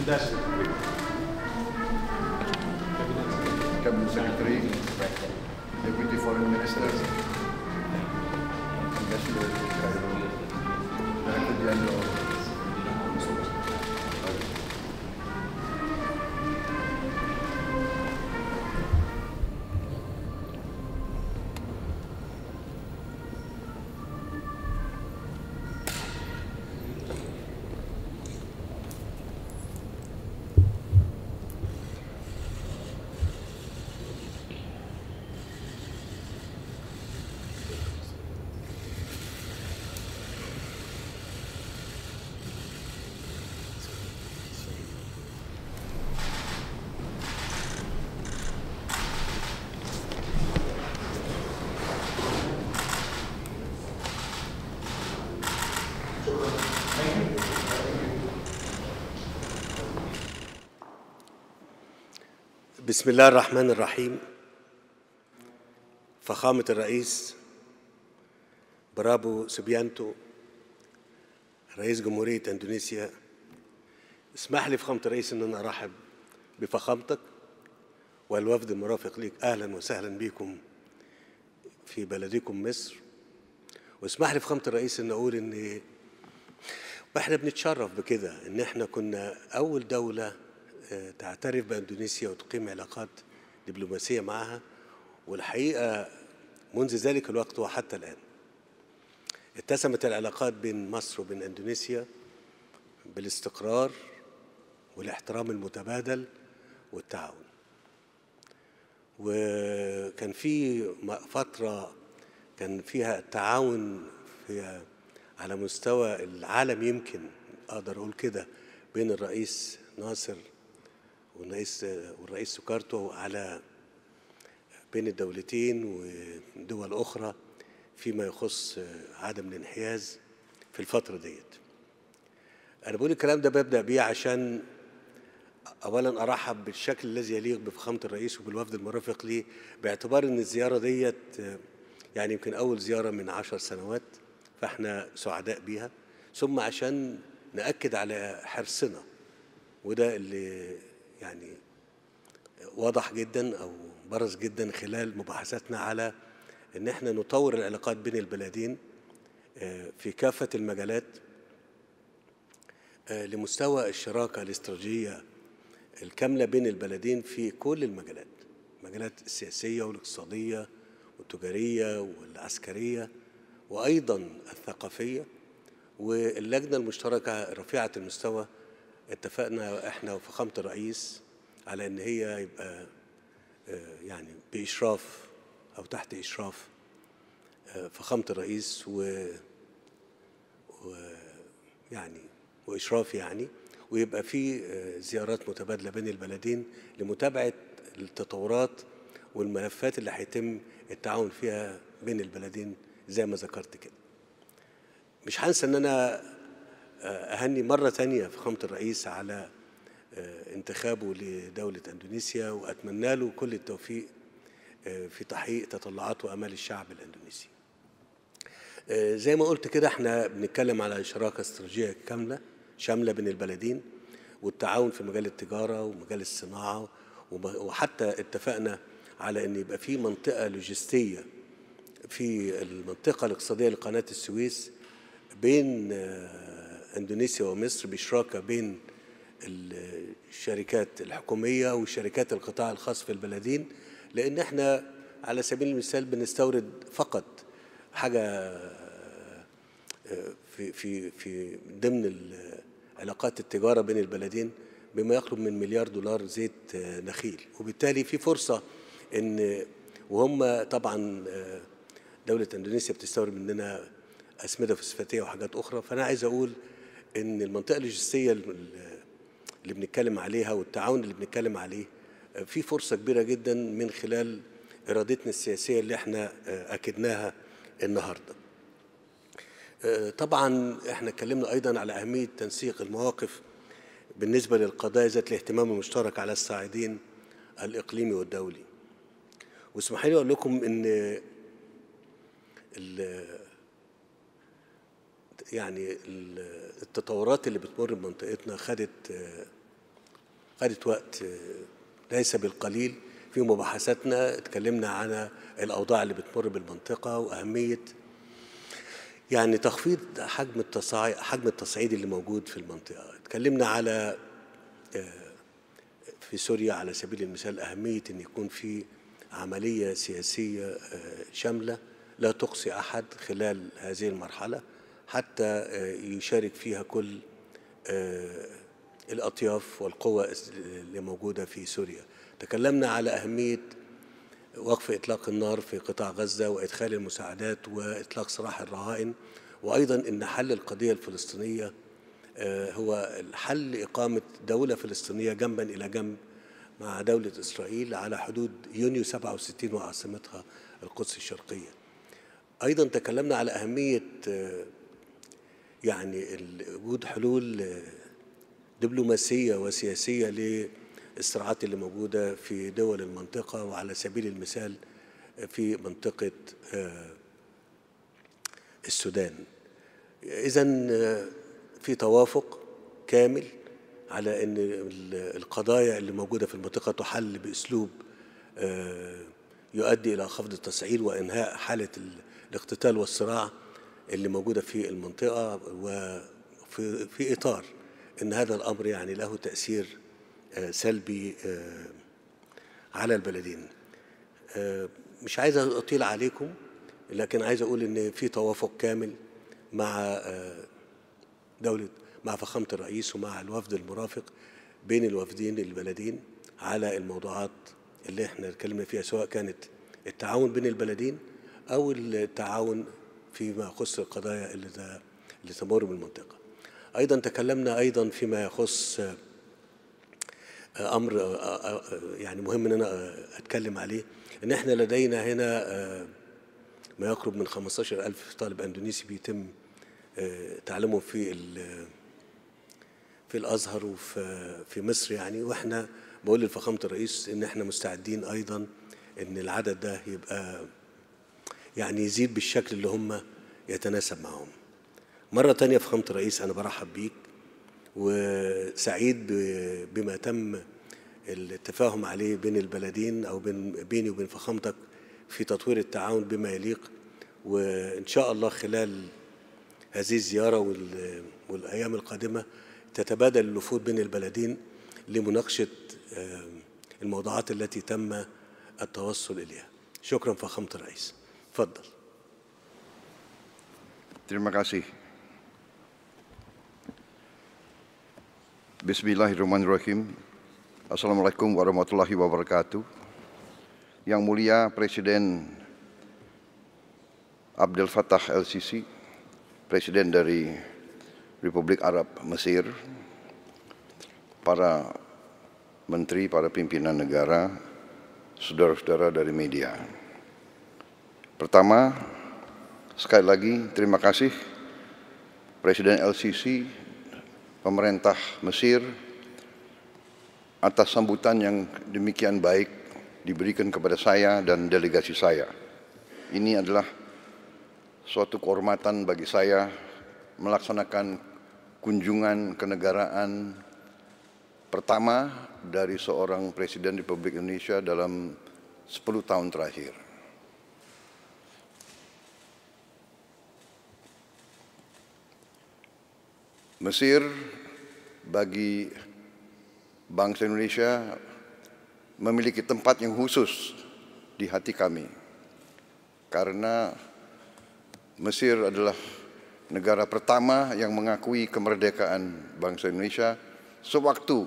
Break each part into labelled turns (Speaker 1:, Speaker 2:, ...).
Speaker 1: Cabinet Secretary, Deputy Foreign Minister, Ambassador to Cairo, Director General.
Speaker 2: بسم الله الرحمن الرحيم. فخامة الرئيس برابو سبيانتو رئيس جمهورية اندونيسيا، اسمح لي فخامة الرئيس ان انا ارحب بفخامتك والوفد المرافق ليك. اهلا وسهلا بكم في بلدكم مصر. واسمح لي فخامة الرئيس ان اقول ان احنا بنتشرف بكده ان احنا كنا اول دولة تعترف باندونيسيا وتقيم علاقات دبلوماسية معها، والحقيقة منذ ذلك الوقت وحتى الآن اتسمت العلاقات بين مصر وبين اندونيسيا بالاستقرار والاحترام المتبادل والتعاون. وكان في فترة كان فيها التعاون على مستوى العالم، يمكن أقدر أقول كده، بين الرئيس ناصر والرئيس سوكارتو على بين الدولتين ودول أخرى فيما يخص عدم الانحياز في الفترة ديت. أنا بقول الكلام ده ببدأ بيه عشان أولا أرحب بالشكل الذي يليق بفخامة الرئيس وبالوفد المرافق ليه، باعتبار أن الزيارة ديت يعني يمكن أول زيارة من 10 سنوات، فإحنا سعداء بيها. ثم عشان نأكد على حرصنا، وده اللي يعني واضح جدا أو برز جدا خلال مباحثاتنا على أن احنا نطور العلاقات بين البلدين في كافة المجالات لمستوى الشراكة الاستراتيجية الكاملة بين البلدين في كل المجالات السياسية والاقتصادية والتجارية والعسكرية وأيضا الثقافية. واللجنة المشتركة رفيعة المستوى اتفقنا احنا وفخامة الرئيس على ان هي يبقى يعني بإشراف أو تحت إشراف فخامة الرئيس وإشراف يعني، ويبقى في زيارات متبادلة بين البلدين لمتابعة التطورات والملفات اللي هيتم التعاون فيها بين البلدين زي ما ذكرت كده. مش هنسى ان انا اهني مرة تانية فخامة الرئيس على انتخابه لدولة اندونيسيا، واتمنى له كل التوفيق في تحقيق تطلعات وامال الشعب الاندونيسي. زي ما قلت كده احنا بنتكلم على شراكة استراتيجية كاملة شاملة بين البلدين، والتعاون في مجال التجارة ومجال الصناعة، وحتى اتفقنا على ان يبقى في منطقة لوجستية في المنطقة الاقتصادية لقناة السويس بين اندونيسيا ومصر بشراكة بين الشركات الحكومية وشركات القطاع الخاص في البلدين، لأن احنا على سبيل المثال بنستورد فقط حاجة في ضمن علاقات التجارة بين البلدين بما يقرب من مليار دولار زيت نخيل. وبالتالي في فرصة ان وهم طبعا دولة اندونيسيا بتستورد مننا أسمدة فوسفاتية وحاجات أخرى. فأنا عايز أقول إن المنطقة اللوجستية اللي بنتكلم عليها والتعاون اللي بنتكلم عليه في فرصة كبيرة جدا من خلال إرادتنا السياسية اللي احنا أكدناها النهاردة. طبعا احنا اتكلمنا أيضا على أهمية تنسيق المواقف بالنسبة للقضايا ذات الاهتمام المشترك على الصعيدين الإقليمي والدولي. واسمحوا لي أقول لكم إن يعني التطورات اللي بتمر بمنطقتنا خدت خدت وقت ليس بالقليل في مباحثاتنا. اتكلمنا عن الأوضاع اللي بتمر بالمنطقة وأهمية يعني تخفيض حجم التصعيد اللي موجود في المنطقة. اتكلمنا على في سوريا على سبيل المثال أهمية أن يكون في عملية سياسية شاملة لا تقصي أحد خلال هذه المرحلة حتى يشارك فيها كل الأطياف والقوى اللي موجودة في سوريا. تكلمنا على أهمية وقف إطلاق النار في قطاع غزة وإدخال المساعدات وإطلاق سراح الرهائن، وأيضا أن حل القضية الفلسطينية هو الحل إقامة دولة فلسطينية جنبا إلى جنب مع دولة إسرائيل على حدود يونيو 67 وعاصمتها القدس الشرقية. أيضا تكلمنا على أهمية يعني وجود حلول دبلوماسية وسياسية للصراعات اللي موجودة في دول المنطقة، وعلى سبيل المثال في منطقة السودان. إذن في توافق كامل على أن القضايا اللي موجودة في المنطقة تحل بأسلوب يؤدي إلى خفض التصعيد وإنهاء حالة الاقتتال والصراع اللي موجودة في المنطقة، وفي إطار أن هذا الأمر يعني له تأثير سلبي على البلدين. مش عايز أطيل عليكم، لكن عايز أقول أن في توافق كامل مع فخامة الرئيس ومع الوفد المرافق بين الوفدين البلدين على الموضوعات اللي احنا اتكلمنا فيها، سواء كانت التعاون بين البلدين أو التعاون فيما يخص القضايا اللي تمر بالمنطقة. أيضا تكلمنا أيضا فيما يخص أمر يعني مهم أن أنا أتكلم عليه، أن احنا لدينا هنا ما يقرب من 15,000 طالب أندونيسي بيتم تعليمهم في الأزهر وفي مصر يعني، وإحنا بقول لفخامة الرئيس إن إحنا مستعدين أيضا إن العدد ده يبقى يعني يزيد بالشكل اللي هم يتناسب معهم. مرة تانية فخامة الرئيس أنا برحب بيك وسعيد بما تم التفاهم عليه بين البلدين أو بيني وبين فخامتك في تطوير التعاون بما يليق، وإن شاء الله خلال هذه الزيارة والأيام القادمة تتبادل الوفود بين البلدين لمناقشة الموضوعات التي تم التوصل إليها. شكرا فخامة الرئيس. تفضل.
Speaker 3: Terima kasih. Bismillahirrahmanirrahim. Assalamualaikum warahmatullahi wabarakatuh. Yang mulia Presiden Abdel Fattah El-Sisi, Presiden dari Republik Arab Mesir, para menteri, para pimpinan negara, saudara-saudara dari media. Pertama, sekali lagi terima kasih Presiden El-Sisi, pemerintah Mesir atas sambutan yang demikian baik diberikan kepada saya dan delegasi saya. Ini adalah suatu kehormatan bagi saya melaksanakan kunjungan kenegaraan pertama dari seorang Presiden Republik Indonesia dalam 10 tahun terakhir. Mesir bagi bangsa Indonesia memiliki tempat yang khusus di hati kami, karena Mesir adalah negara pertama yang mengakui kemerdekaan bangsa Indonesia sewaktu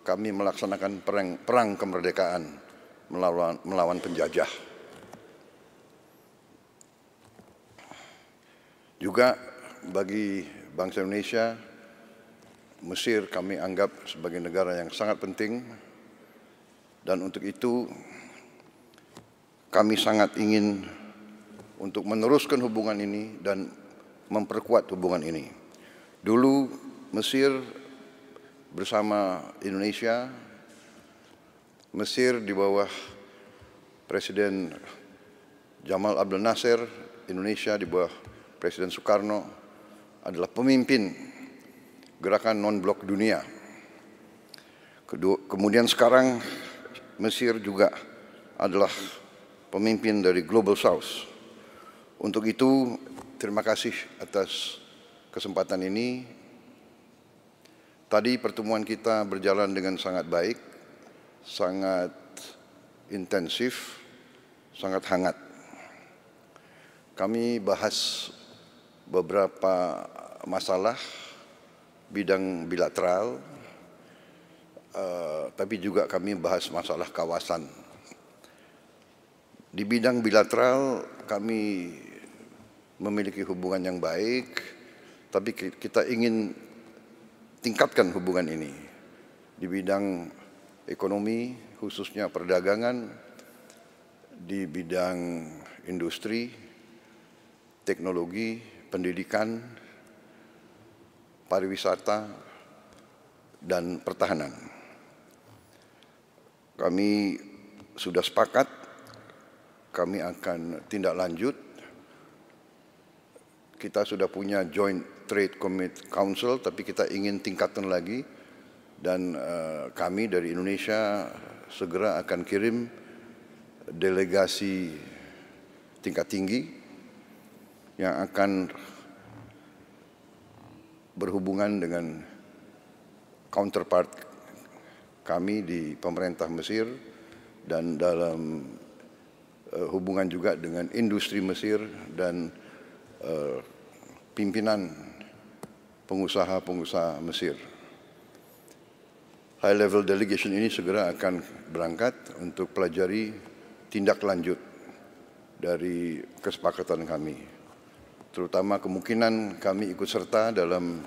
Speaker 3: kami melaksanakan perang kemerdekaan melawan penjajah. Juga bagi bangsa Indonesia, Mesir kami anggap sebagai negara yang sangat penting, dan untuk itu kami sangat ingin untuk meneruskan hubungan ini dan memperkuat hubungan ini. Dulu Mesir bersama Indonesia, Mesir di bawah Presiden Jamal Abdel Nasser, Indonesia di bawah Presiden Soekarno adalah pemimpin gerakan non-blok dunia. Kemudian sekarang Mesir juga adalah pemimpin dari Global South. Untuk itu, terima kasih atas kesempatan ini. Tadi pertemuan kita berjalan dengan sangat baik, sangat intensif, sangat hangat. Kami bahas beberapa masalah bidang bilateral, tapi juga kami bahas masalah kawasan. Di bidang bilateral kami memiliki hubungan yang baik, tapi kita ingin tingkatkan hubungan ini di bidang ekonomi, khususnya perdagangan, di bidang industri, teknologi, pendidikan, pariwisata, dan pertahanan. Kami sudah sepakat, kami akan tindak lanjut. Kita sudah punya Joint Trade Council, tapi kita ingin tingkatkan lagi, dan kami dari Indonesia segera akan kirim delegasi tingkat tinggi yang akan berhubungan dengan counterpart kami di pemerintah Mesir dan dalam hubungan juga dengan industri Mesir dan pimpinan pengusaha-pengusaha Mesir. High level delegation ini segera akan berangkat untuk pelajari tindak lanjut dari kesepakatan kami. Terutama kemungkinan kami ikut serta dalam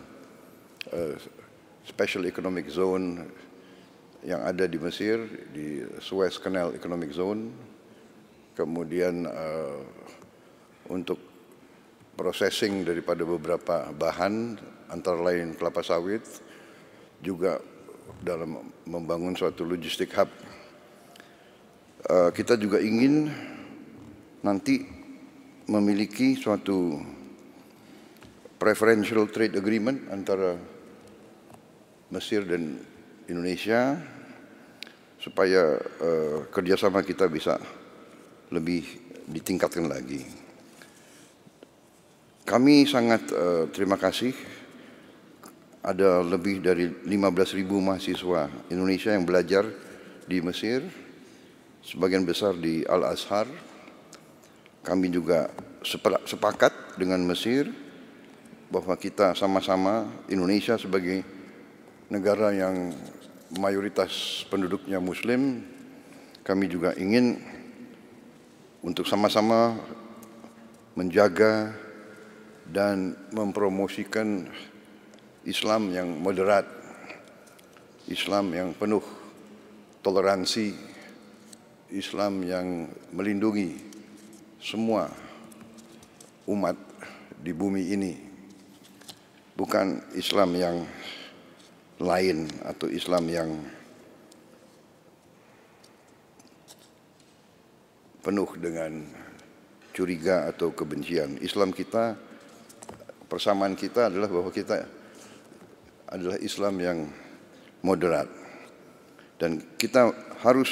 Speaker 3: Special Economic Zone yang ada di Mesir, di Suez Canal Economic Zone. Kemudian untuk processing daripada beberapa bahan, antara lain kelapa sawit, juga dalam membangun suatu logistik hub. Kita juga ingin nanti memiliki suatu preferential trade agreement antara Mesir dan Indonesia supaya kerjasama kita bisa lebih ditingkatkan lagi. Kami sangat terima kasih, ada lebih dari 15.000 mahasiswa Indonesia yang belajar di Mesir, sebagian besar di Al-Azhar. Kami juga sepakat dengan Mesir bahwa kita sama-sama, Indonesia sebagai negara yang mayoritas penduduknya Muslim, kami juga ingin untuk sama-sama menjaga dan mempromosikan Islam yang moderat, Islam yang penuh toleransi, Islam yang melindungi semua umat di bumi ini, bukan Islam yang lain atau Islam yang penuh dengan curiga atau kebencian. Islam kita, persamaan kita adalah bahwa kita adalah Islam yang moderat, dan kita harus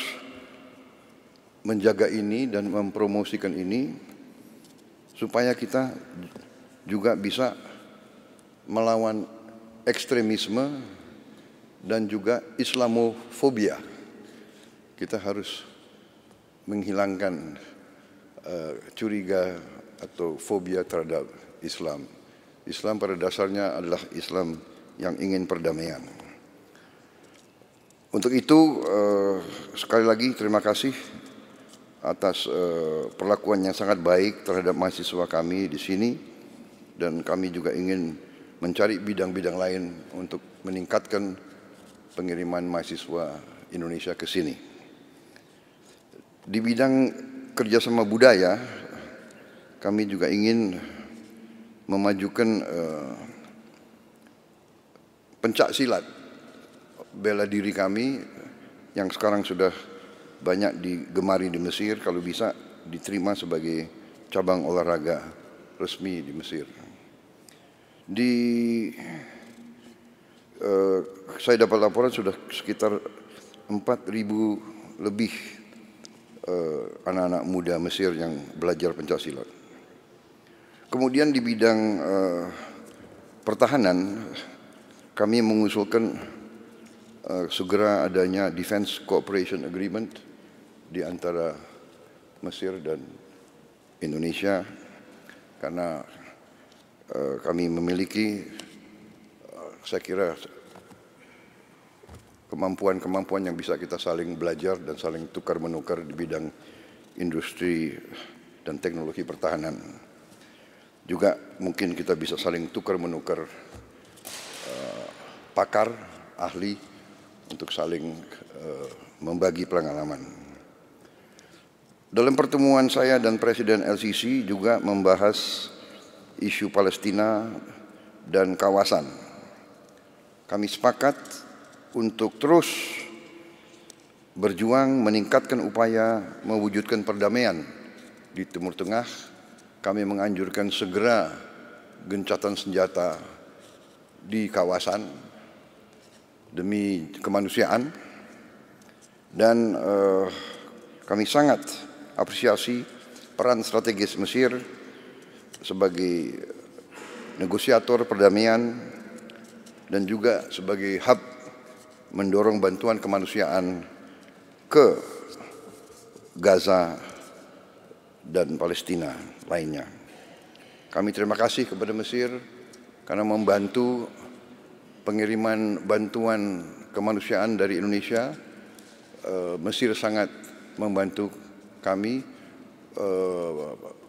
Speaker 3: menjaga ini dan mempromosikan ini supaya kita juga bisa melawan ekstremisme dan juga Islamofobia. Kita harus menghilangkan curiga atau fobia terhadap Islam. Islam pada dasarnya adalah Islam yang ingin perdamaian. Untuk itu, sekali lagi terima kasih atas perlakuan yang sangat baik terhadap mahasiswa kami di sini, dan kami juga ingin mencari bidang-bidang lain untuk meningkatkan pengiriman mahasiswa Indonesia ke sini. Di bidang kerjasama budaya, kami juga ingin memajukan pencak silat bela diri kami yang sekarang sudah banyak digemari di Mesir, kalau bisa diterima sebagai cabang olahraga resmi di Mesir. Di saya dapat laporan sudah sekitar 4.000 lebih anak-anak muda Mesir yang belajar pencaksilat. Kemudian di bidang pertahanan, kami mengusulkan segera adanya Defense Cooperation Agreement di antara Mesir dan Indonesia, karena kami memiliki, saya kira, kemampuan-kemampuan yang bisa kita saling belajar dan saling tukar-menukar di bidang industri dan teknologi pertahanan. Juga mungkin kita bisa saling tukar-menukar pakar, ahli, untuk saling membagi pengalaman. Dalam pertemuan saya dan Presiden LCC juga membahas isu Palestina dan kawasan. Kami sepakat untuk terus berjuang meningkatkan upaya mewujudkan perdamaian di Timur Tengah. Kami menganjurkan segera gencatan senjata di kawasan demi kemanusiaan, dan kami sangat apresiasi peran strategis Mesir sebagai negosiator perdamaian dan juga sebagai hub mendorong bantuan kemanusiaan ke Gaza dan Palestina lainnya. Kami terima kasih kepada Mesir karena membantu pengiriman bantuan kemanusiaan dari Indonesia. Mesir sangat membantu kami,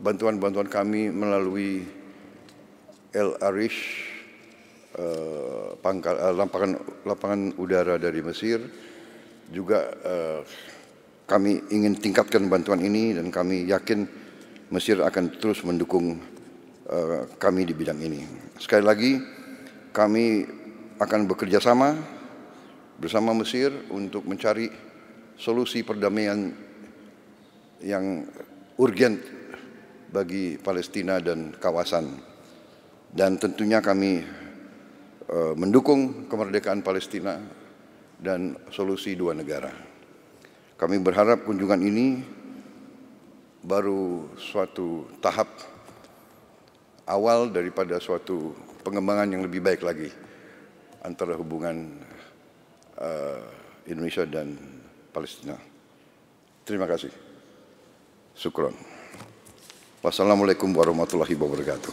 Speaker 3: bantuan-bantuan kami melalui El Arish, lapangan udara dari Mesir. Juga kami ingin tingkatkan bantuan ini dan kami yakin Mesir akan terus mendukung kami di bidang ini. Sekali lagi, kami akan bekerja sama bersama Mesir untuk mencari solusi perdamaian yang urgent bagi Palestina dan kawasan. Dan tentunya kami mendukung kemerdekaan Palestina dan solusi dua negara. Kami berharap kunjungan ini baru suatu tahap awal daripada suatu pengembangan yang lebih baik lagi antara hubungan Indonesia dan Palestina. Terima kasih. Syukron. Wassalamualaikum warahmatullahi wabarakatuh.